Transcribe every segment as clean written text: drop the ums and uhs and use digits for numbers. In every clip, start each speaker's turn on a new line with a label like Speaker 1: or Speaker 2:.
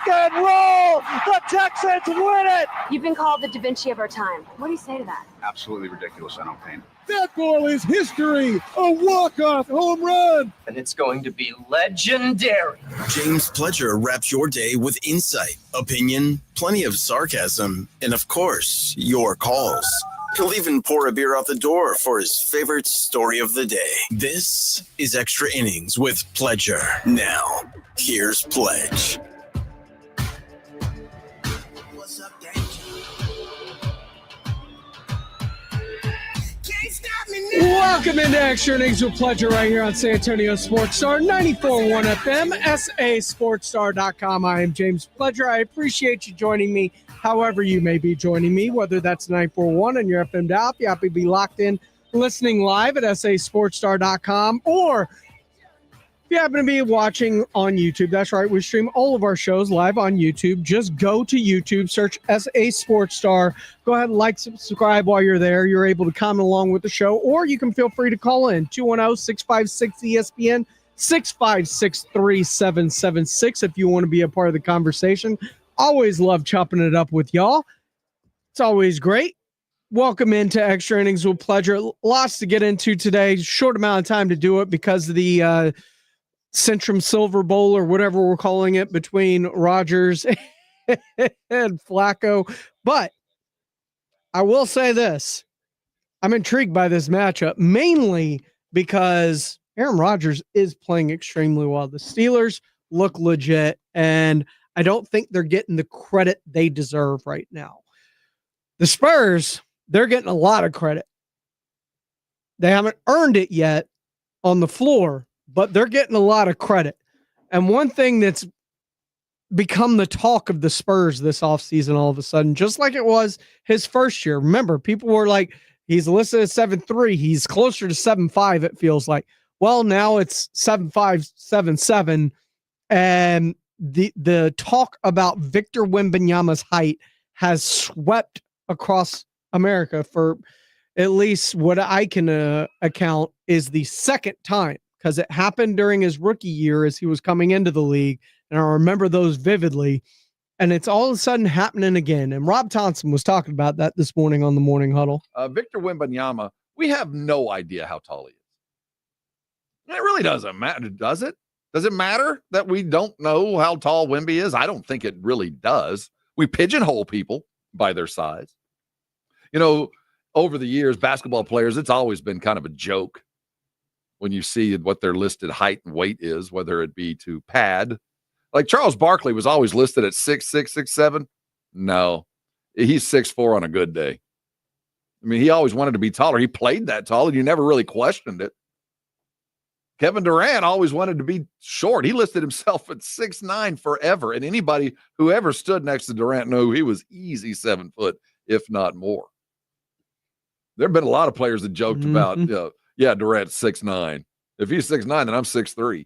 Speaker 1: and roll. The Texans win it.
Speaker 2: You've been called the Da Vinci of our time. What do you say to that?
Speaker 3: Absolutely ridiculous. I don't paint.
Speaker 4: That goal is history. A walk-off home run.
Speaker 5: And it's going to be legendary.
Speaker 6: James Pledger wraps your day with insight, opinion, plenty of sarcasm, and of course, your calls. He'll even pour a beer out the door for his favorite story of the day. This is Extra Innings with Pledger. Now, here's Pledge.
Speaker 7: What's up,
Speaker 4: Welcome into Extra Innings with Pledger right here on San Antonio Sports Star, 94.1 FM, sasportstar.com. I am James Pledger. I appreciate you joining me however you may be joining me, whether that's 941 on your FM dial. If you happen to be locked in listening live at sasportstar.com, or if you happen to be watching on YouTube, that's right, we stream all of our shows live on YouTube. Just go to YouTube, search SA Sports Star. Go ahead and like, subscribe while you're there. You're able to comment along with the show, or you can feel free to call in 210-656-ESPN, 656-3776 if you want to be a part of the conversation. Always love chopping it up with y'all. It's always great. Welcome into Extra Innings with Pledger. Lots to get into today. Short amount of time to do it because of the Centrum Silver Bowl, or whatever we're calling it, between Rodgers and Flacco. But I will say this. I'm intrigued by this matchup, mainly because Aaron Rodgers is playing extremely well. The Steelers look legit, and I don't think they're getting the credit they deserve right now. The Spurs, they're getting a lot of credit. They haven't earned it yet on the floor, but they're getting a lot of credit. And one thing that's become the talk of the Spurs this offseason all of a sudden, just like it was his first year. Remember, people were like, he's listed at 7'3". He's closer to 7'5", it feels like. Well, now it's 7'5", 7'7", and the talk about Victor Wembanyama's height has swept across America for at least what I can account is the second time, because it happened during his rookie year as he was coming into the league, and I remember those vividly, and it's all of a sudden happening again. And Rob Thompson was talking about that this morning on the Morning Huddle.
Speaker 8: Victor Wembanyama, we have no idea how tall he is. It really doesn't matter, does it? Does it matter that we don't know how tall Wemby is? I don't think it really does. We pigeonhole people by their size. You know, over the years, basketball players, it's always been kind of a joke when you see what their listed height and weight is, whether it be to pad. Like Charles Barkley was always listed at 6'6", 6'7". No, he's 6'4" on a good day. I mean, he always wanted to be taller. He played that tall, and you never really questioned it. Kevin Durant always wanted to be short. He listed himself at 6'9" forever, and anybody who ever stood next to Durant knew he was easy 7 foot, if not more. There have been a lot of players that joked about, Durant's 6'9". If he's 6'9", then I'm 6'3".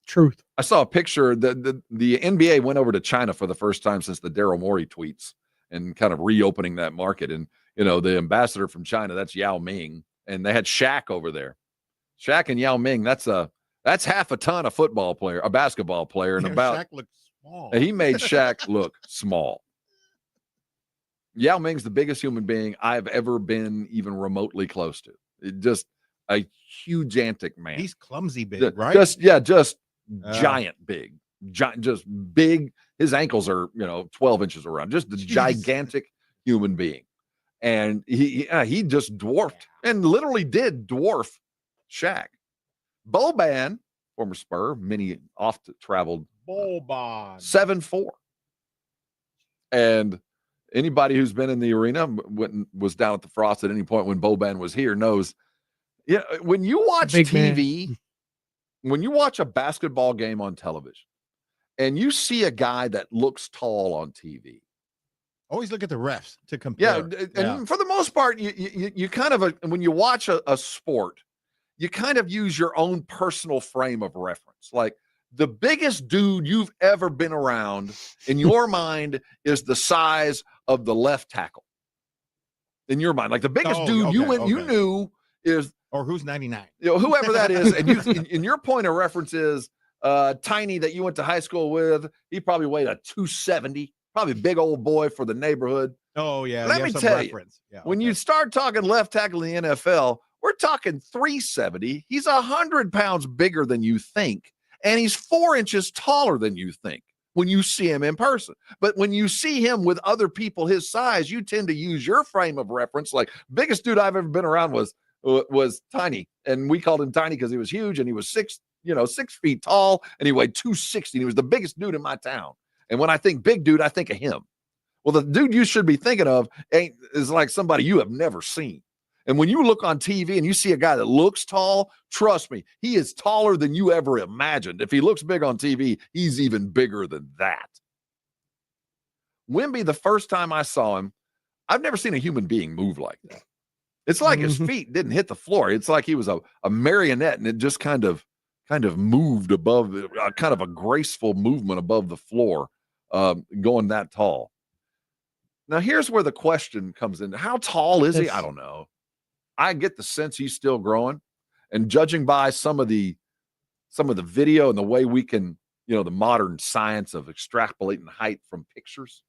Speaker 4: Truth.
Speaker 8: I saw a picture that the NBA went over to China for the first time since the Daryl Morey tweets and kind of reopening that market. And, you know, the ambassador from China, that's Yao Ming, and they had Shaq over there. Shaq and Yao Ming, that's half a ton of a basketball player. And
Speaker 9: Shaq looks small.
Speaker 8: He made Shaq look small. Yao Ming's the biggest human being I've ever been even remotely close to. Just a hugigantic man.
Speaker 9: He's clumsy big, right?
Speaker 8: Just giant big. Just big. His ankles are, 12 inches around. Just a gigantic human being. And he just dwarfed and literally did dwarf Shaq. Boban, former Spur, many oft-traveled.
Speaker 9: Boban.
Speaker 8: 7'4". And anybody who's been in the arena, was down at the Frost at any point when Boban was here, knows, when you watch TV, when you watch a basketball game on television, and you see a guy that looks tall on TV,
Speaker 9: always look at the refs to compare.
Speaker 8: And for the most part, you kind of, when you watch a sport, you kind of use your own personal frame of reference. Like, the biggest dude you've ever been around in your mind is the size of the left tackle. In your mind, like the biggest dude you knew is,
Speaker 9: or who's 99,
Speaker 8: whoever that is, and your point of reference is Tiny that you went to high school with, he probably weighed a 270, probably a big old boy for the neighborhood.
Speaker 9: Oh, yeah.
Speaker 8: Let
Speaker 9: you
Speaker 8: me
Speaker 9: have some
Speaker 8: tell
Speaker 9: reference.
Speaker 8: you,
Speaker 9: Yeah,
Speaker 8: when
Speaker 9: okay.
Speaker 8: you start talking left tackle in the NFL, we're talking 370. He's 100 pounds bigger than you think, and he's 4 inches taller than you think when you see him in person. But when you see him with other people his size, you tend to use your frame of reference. Like, biggest dude I've ever been around was Tiny, and we called him Tiny because he was huge and he was 6 feet tall, and he weighed 260. And he was the biggest dude in my town. And when I think big dude, I think of him. Well, the dude you should be thinking of is like somebody you have never seen. And when you look on TV and you see a guy that looks tall, trust me, he is taller than you ever imagined. If he looks big on TV, he's even bigger than that. Wemby, the first time I saw him, I've never seen a human being move like that. It's like his feet didn't hit the floor. It's like he was a marionette, and it just kind of moved above, kind of a graceful movement above the floor, going that tall. Now, here's where the question comes in. How tall is he? I don't know. I get the sense he's still growing. And judging by some of the video and the way we can, the modern science of extrapolating height from pictures,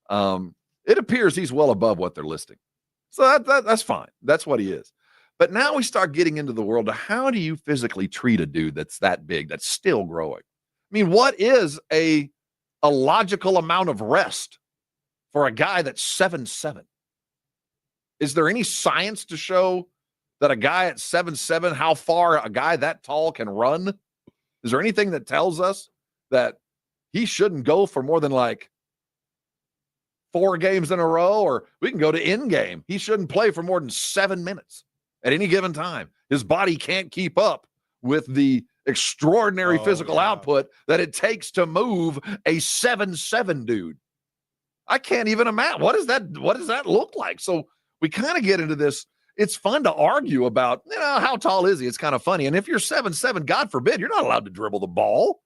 Speaker 8: it appears he's well above what they're listing. So that's fine. That's what he is. But now we start getting into the world of how do you physically treat a dude that's that big, that's still growing? I mean, what is a logical amount of rest for a guy that's 7'7"? Is there any science to show that a guy at 7'7", how far a guy that tall can run? Is there anything that tells us that he shouldn't go for more than like 4 games in a row? Or we can go to end game. He shouldn't play for more than 7 minutes at any given time. His body can't keep up with the extraordinary physical output that it takes to move a 7'7" dude. I can't even imagine. What does that look like? So we kind of get into this. It's fun to argue about, how tall is he? It's kind of funny. And if you're 7'7", God forbid, you're not allowed to dribble the ball.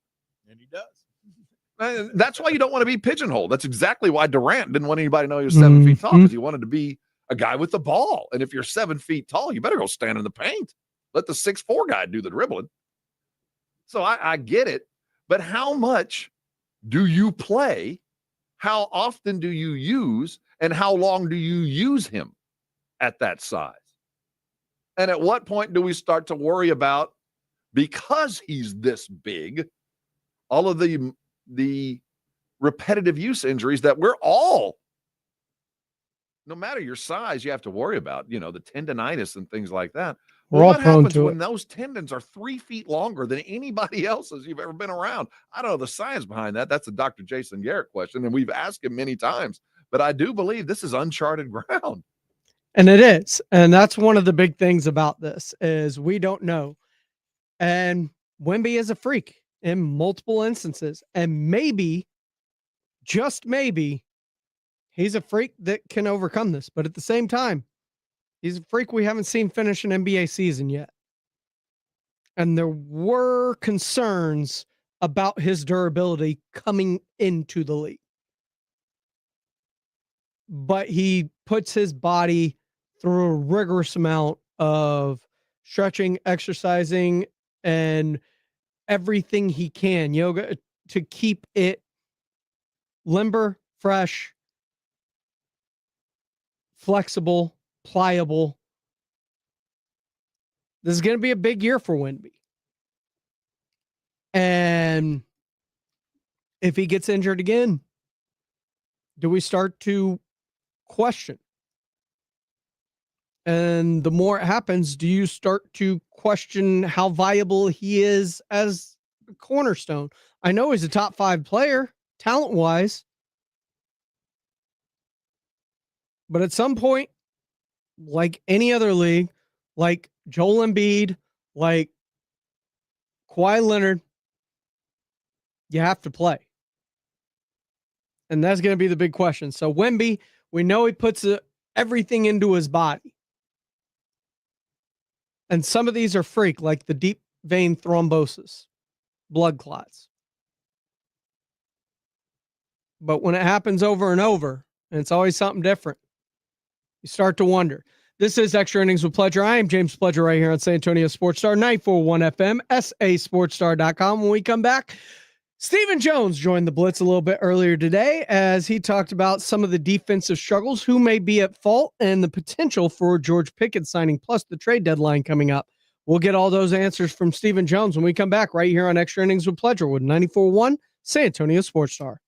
Speaker 9: And he does.
Speaker 8: That's why you don't want to be pigeonholed. That's exactly why Durant didn't want anybody to know he was 7 feet tall, because he wanted to be a guy with the ball. And if you're 7 feet tall, you better go stand in the paint. Let the 6'4" guy do the dribbling. So I get it. But how much do you play? How often do you use, and how long do you use him at that size? And at what point do we start to worry about, because he's this big, all of the repetitive use injuries that we're all, no matter your size, you have to worry about, the tendonitis and things like that. Well, what happens when those tendons are 3 feet longer than anybody else's you've ever been around? I don't know the science behind that. That's a Dr. Jason Garrett question, and we've asked him many times. But I do believe this is uncharted ground.
Speaker 4: And it is. And that's one of the big things about this is we don't know. And Wemby is a freak in multiple instances. And maybe, just maybe, he's a freak that can overcome this. But at the same time, he's a freak we haven't seen finish an NBA season yet. And there were concerns about his durability coming into the league. But he puts his body through a rigorous amount of stretching, exercising, and everything he can, yoga, to keep it limber, fresh, flexible, pliable. This is going to be a big year for Wemby. And if he gets injured again, do we start to question? And the more it happens, do you start to question how viable he is as a cornerstone? I know he's a top 5 player, talent-wise. But at some point, like any other league, like Joel Embiid, like Kawhi Leonard, you have to play. And that's going to be the big question. So Wemby, we know he puts everything into his body. And some of these are freak, like the deep vein thrombosis, blood clots. But when it happens over and over, and it's always something different, you start to wonder. This is Extra Innings with Pleasure. I am James Pledger right here on San Antonio Sports Star, 941 FM, sasportstar.com. When we come back, Stephen Jones joined the Blitz a little bit earlier today as he talked about some of the defensive struggles, who may be at fault, and the potential for George Pickens signing, plus the trade deadline coming up. We'll get all those answers from Stephen Jones when we come back right here on Extra Innings with Pleasure with 94.1 San Antonio Sports Star.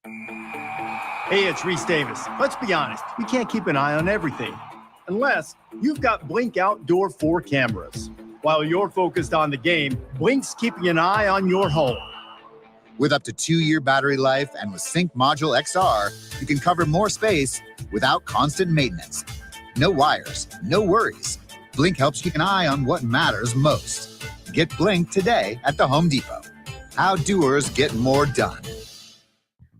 Speaker 7: Hey, it's Reese Davis. Let's be honest, you can't keep an eye on everything unless you've got Blink Outdoor 4 cameras. While you're focused on the game, Blink's keeping an eye on your home.
Speaker 10: With up to 2-year battery life and with Sync Module XR, you can cover more space without constant maintenance. No wires, no worries. Blink helps keep an eye on what matters most. Get Blink today at the Home Depot. How doers get more done.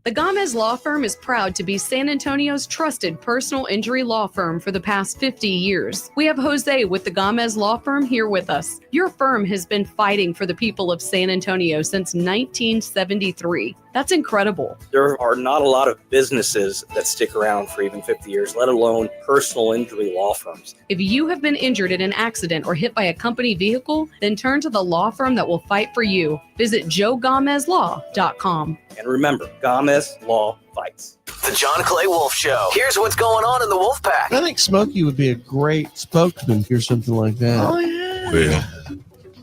Speaker 11: The Gomez Law Firm is proud to be San Antonio's trusted personal injury law firm for the past 50 years. We have Jose with the Gomez Law Firm here with us. Your firm has been fighting for the people of San Antonio since 1973. That's incredible.
Speaker 12: There are not a lot of businesses that stick around for even 50 years, let alone personal injury law firms.
Speaker 11: If you have been injured in an accident or hit by a company vehicle, then turn to the law firm that will fight for you. Visit joegomezlaw.com.
Speaker 12: And remember, Gomez Law fights.
Speaker 6: The John Clay Wolf Show. Here's what's going on in the Wolf Pack.
Speaker 13: I think Smokey would be a great spokesman for something like that.
Speaker 6: Oh, yeah.
Speaker 14: Well,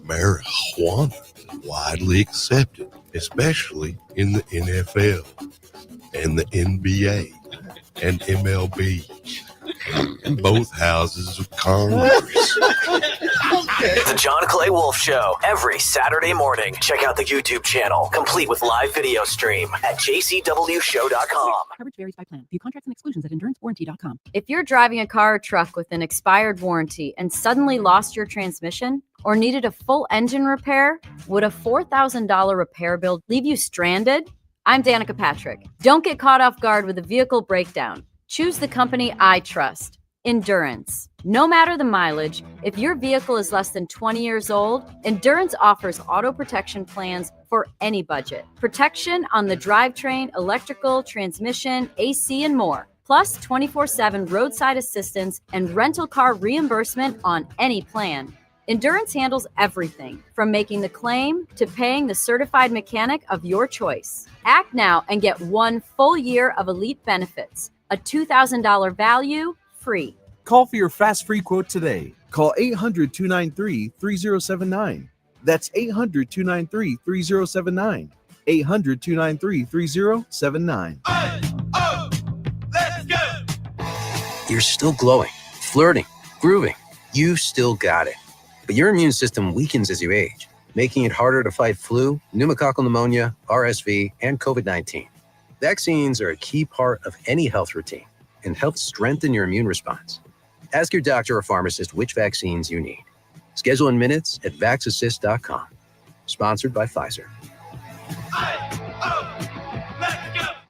Speaker 14: marijuana is widely accepted, especially in the NFL and the NBA and MLB and both houses of Congress.
Speaker 6: The John Clay Wolf Show, every Saturday morning. Check out the YouTube channel, complete with live video stream at jcwshow.com.
Speaker 15: Coverage varies by plan. View contracts and exclusions at endurancewarranty.com.
Speaker 2: If you're driving a car or truck with an expired warranty and suddenly lost your transmission or needed a full engine repair, would a $4,000 repair bill leave you stranded? I'm Danica Patrick. Don't get caught off guard with a vehicle breakdown. Choose the company I trust, Endurance. No matter the mileage, if your vehicle is less than 20 years old, Endurance offers auto protection plans for any budget. Protection on the drivetrain, electrical, transmission, AC, and more. Plus 24/7 roadside assistance and rental car reimbursement on any plan. Endurance handles everything from making the claim to paying the certified mechanic of your choice. Act now and get 1 full year of elite benefits. A $2,000 value, free.
Speaker 16: Call for your fast free quote today. Call 800-293-3079. That's 800-293-3079. 800-293-3079.
Speaker 5: Let's go!
Speaker 17: You're still glowing, flirting, grooving. You still got it. But your immune system weakens as you age, making it harder to fight flu, pneumococcal pneumonia, RSV, and COVID-19. Vaccines are a key part of any health routine and help strengthen your immune response. Ask your doctor or pharmacist which vaccines you need. Schedule in minutes at vaxassist.com. Sponsored by Pfizer.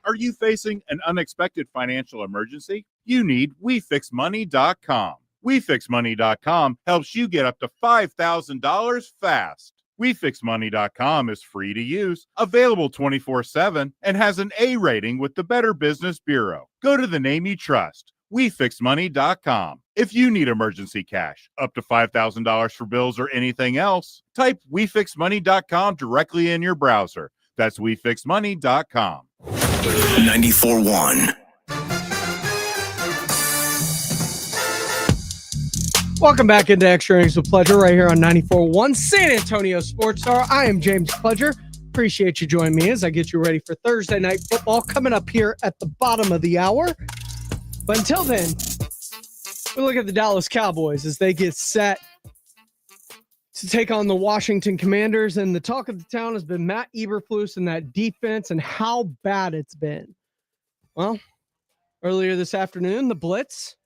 Speaker 9: Are you facing an unexpected financial emergency? You need WeFixMoney.com. WeFixMoney.com helps you get up to $5,000 fast. WeFixMoney.com is free to use, available 24/7, and has an A rating with the Better Business Bureau. Go to the name you trust, WeFixMoney.com. If you need emergency cash, up to $5,000 for bills or anything else, type WeFixMoney.com directly in your browser. That's WeFixMoney.com.
Speaker 6: 94.1.
Speaker 4: Welcome back into Extra Innings with Pleasure right here on 94.1 San Antonio Sports Star. I am James Pledger. Appreciate you joining me as I get you ready for Thursday night football coming up here at the bottom of the hour. But until then, we look at the Dallas Cowboys as they get set to take on the Washington Commanders. And the talk of the town has been Matt Eberflus and that defense and how bad it's been. Well, earlier this afternoon, the Blitz,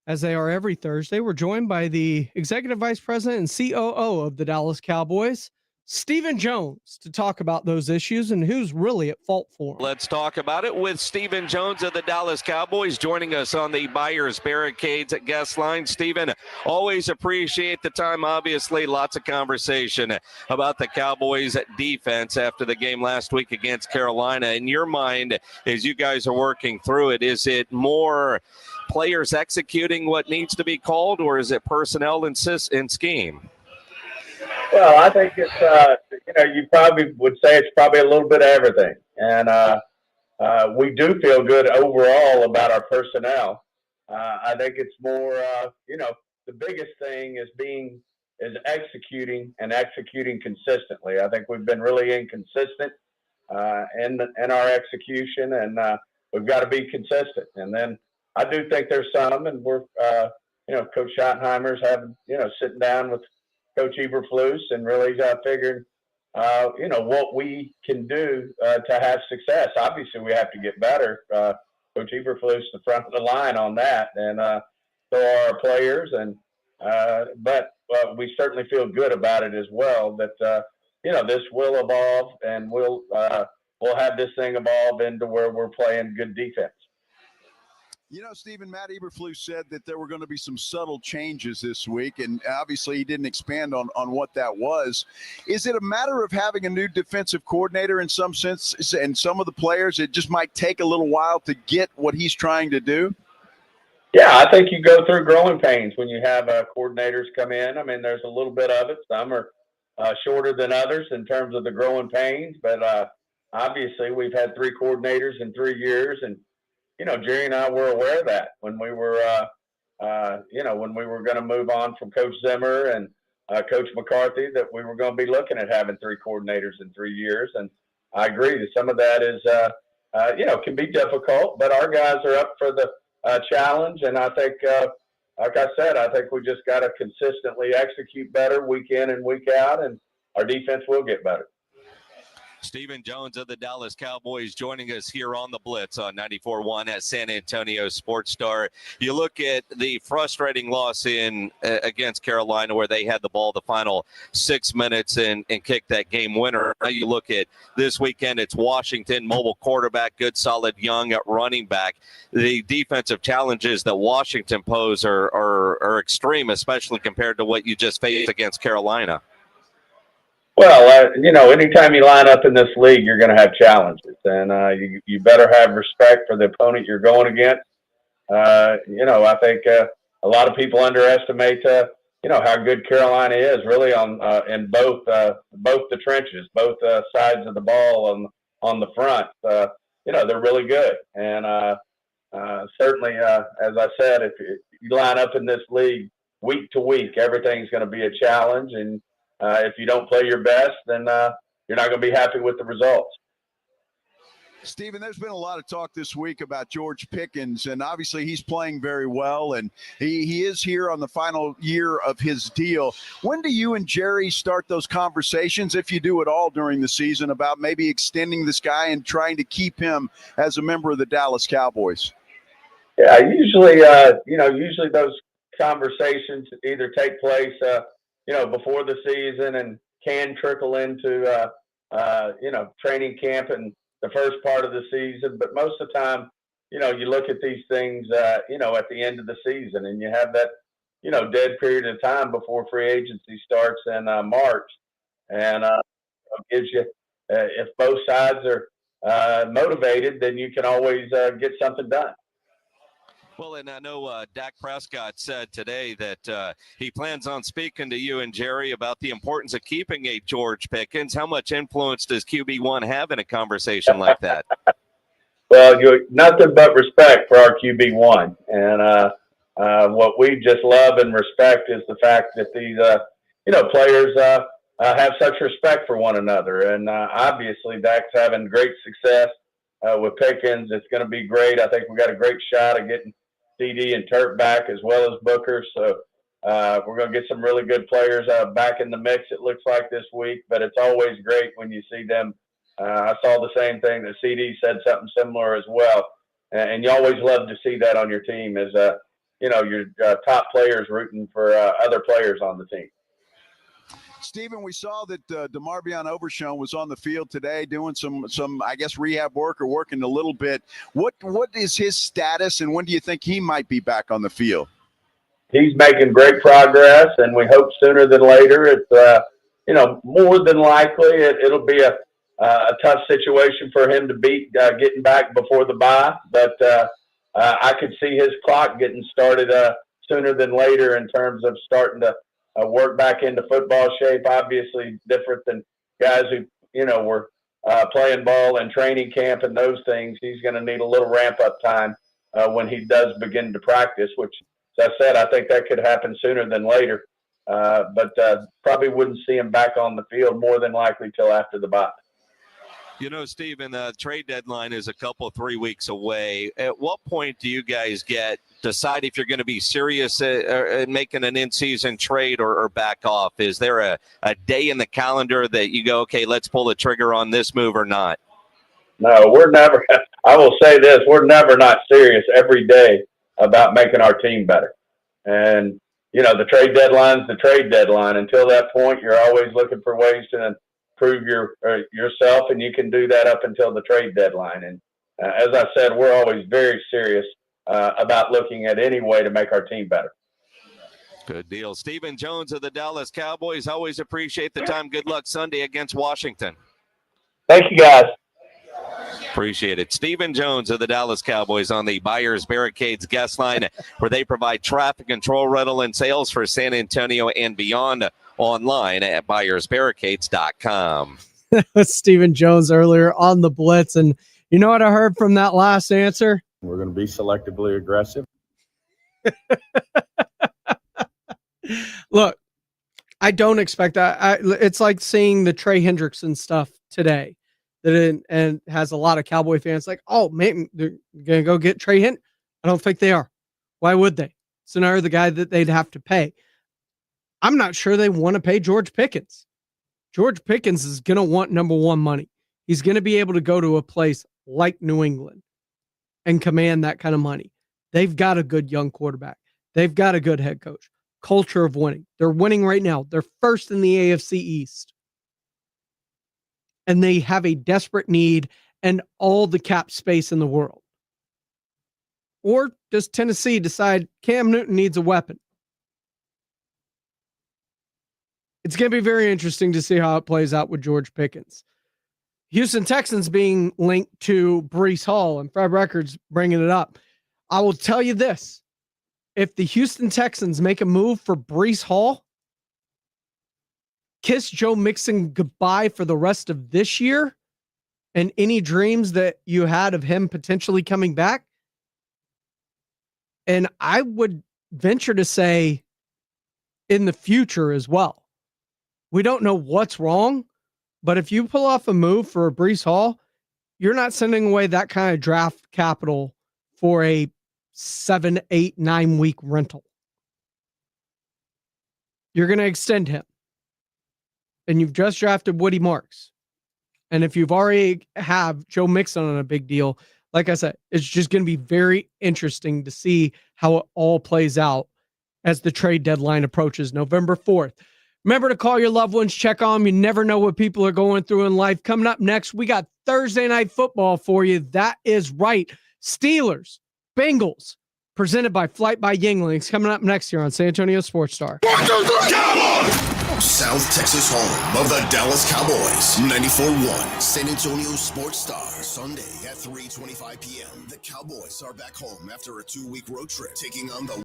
Speaker 4: as they are every Thursday, we're joined by the Executive Vice President and COO of the Dallas Cowboys, Stephen Jones, to talk about those issues and who's really at fault for them.
Speaker 18: Let's talk about it with Stephen Jones of the Dallas Cowboys joining us on the Buyers Barricades at guest line. Stephen, always appreciate the time. Obviously, lots of conversation about the Cowboys defense after the game last week against Carolina. In your mind, as you guys are working through it, is it more players executing what needs to be called, or is it personnel and scheme?
Speaker 19: Well, I think it's, you probably would say it's probably a little bit of everything. And we do feel good overall about our personnel. I think it's more, the biggest thing is executing and executing consistently. I think we've been really inconsistent in our execution, and we've got to be consistent. And then I do think there's some, and we're, Coach Schottenheimer's having, sitting down with Coach Eberflus and really figuring, what we can do to have success. Obviously, we have to get better. Coach Eberflus the front of the line on that, and so are our players. And but we certainly feel good about it as well. That this will evolve, and we'll have this thing evolve into where we're playing good defense.
Speaker 20: Stephen, Matt Eberflus said that there were going to be some subtle changes this week, and obviously he didn't expand on what that was. Is it a matter of having a new defensive coordinator in some sense, and some of the players, it just might take a little while to get what he's trying to do?
Speaker 19: Yeah, I think you go through growing pains when you have coordinators come in. I mean, there's a little bit of it. Some are shorter than others in terms of the growing pains, but obviously we've had 3 coordinators in 3 years, and Jerry and I were aware of that when we were, when we were going to move on from Coach Zimmer and Coach McCarthy, that we were going to be looking at having 3 coordinators in 3 years. And I agree that some of that is, can be difficult, but our guys are up for the challenge. And I think, like I said, I think we just got to consistently execute better week in and week out, and our defense will get better.
Speaker 18: Stephen Jones of the Dallas Cowboys joining us here on the Blitz on 94.1 at San Antonio Sports Star. You look at the frustrating loss against Carolina, where they had the ball the final 6 minutes and kicked that game winner. Now you look at this weekend, it's Washington, mobile quarterback, good solid young at running back. The defensive challenges that Washington pose are extreme, especially compared to what you just faced against Carolina.
Speaker 19: Well, anytime you line up in this league, you're going to have challenges, and you better have respect for the opponent you're going against. I think a lot of people underestimate, how good Carolina is really in both the trenches, both sides of the ball on the front. They're really good, and certainly, as I said, if you line up in this league week to week, everything's going to be a challenge, and if you don't play your best, then you're not going to be happy with the results.
Speaker 20: Stephen, there's been a lot of talk this week about George Pickens, and obviously he's playing very well, and he is here on the final year of his deal. When do you and Jerry start those conversations, if you do at all during the season, about maybe extending this guy and trying to keep him as a member of the Dallas Cowboys?
Speaker 19: Yeah, usually those conversations either take place before the season and can trickle into, training camp and the first part of the season. But most of the time, you look at these things, at the end of the season, and you have that, dead period of time before free agency starts in March. And gives you, if both sides are motivated, then you can always get something done.
Speaker 18: Well, and I know Dak Prescott said today that he plans on speaking to you and Jerry about the importance of keeping a George Pickens. How much influence does QB1 have in a conversation like that?
Speaker 19: Well, nothing but respect for our QB1. And what we just love and respect is the fact that these, players have such respect for one another. And obviously, Dak's having great success with Pickens. It's going to be great. I think we got a great shot of getting CD and Turk back as well as Booker. So we're going to get some really good players back in the mix, it looks like, this week. But it's always great when you see them. I saw the same thing that CD said, something similar as well. And you always love to see that on your team is, your top players rooting for other players on the team.
Speaker 20: Stephen, we saw that DeMarvion Overshown was on the field today doing some I guess, rehab work or working a little bit. What is his status, and when do you think he might be back on the field?
Speaker 19: He's making great progress, and we hope sooner than later. It's, more than likely it'll be a tough situation for him to beat getting back before the bye. But, I could see his clock getting started sooner than later in terms of starting to work back into football shape. Obviously, different than guys who were playing ball in training camp and those things. He's going to need a little ramp up time when he does begin to practice. Which, as I said, I think that could happen sooner than later. But probably wouldn't see him back on the field more than likely till after the bye.
Speaker 18: Stephen, the trade deadline is 3 weeks away. At what point do you guys decide if you're going to be serious at making an in-season trade or back off? Is there a day in the calendar that you go, okay, let's pull the trigger on this move or not?
Speaker 19: No, we're never. I will say this: we're never not serious every day about making our team better. And the trade deadline's the trade deadline. Until that point, you're always looking for ways to improve yourself, and you can do that up until the trade deadline. And as I said, we're always very serious about looking at any way to make our team better.
Speaker 18: Good deal. Stephen Jones of the Dallas Cowboys, always appreciate the time. Good luck Sunday against Washington.
Speaker 19: Thank you, guys.
Speaker 18: Appreciate it. Stephen Jones of the Dallas Cowboys on the Buyers Barricades guest line, where they provide traffic control, rental, and sales for San Antonio and beyond, online at buyersbarricades.com.
Speaker 4: Stephen Jones earlier on the Blitz. And you know what I heard from that last answer?
Speaker 21: We're going to be selectively aggressive.
Speaker 4: Look, I don't expect that. It's like seeing the Trey Hendrickson stuff today. And has a lot of Cowboy fans like, oh, man, they're going to go get Trey Hendrickson. I don't think they are. Why would they? So now the guy that they'd have to pay. I'm not sure they want to pay George Pickens. George Pickens is going to want number one money. He's going to be able to go to a place like New England and command that kind of money. They've got a good young quarterback. They've got a good head coach. Culture of winning. They're winning right now. They're first in the AFC East. And they have a desperate need and all the cap space in the world. Or does Tennessee decide Cam Newton needs a weapon? It's going to be very interesting to see how it plays out with George Pickens. Houston Texans being linked to Breece Hall, and Fred Records bringing it up. I will tell you this. If the Houston Texans make a move for Breece Hall, kiss Joe Mixon goodbye for the rest of this year and any dreams that you had of him potentially coming back. And I would venture to say in the future as well. We don't know what's wrong, but if you pull off a move for a Breece Hall, you're not sending away that kind of draft capital for a 7, 8, 9 week rental. You're going to extend him. And you've just drafted Woody Marks. And if you've already have Joe Mixon on a big deal, like I said, it's just going to be very interesting to see how it all plays out as the trade deadline approaches November 4th. Remember to call your loved ones, check on them. You never know what people are going through in life. Coming up next, we got Thursday Night Football for you. That is right. Steelers, Bengals, presented by Flight by Yinglings. Coming up next here on San Antonio Sports Star.
Speaker 6: South Texas home of the Dallas Cowboys. 94.1 San Antonio Sports Star. Sunday at 3:25 p.m. The Cowboys are back home after a 2-week road trip, taking on the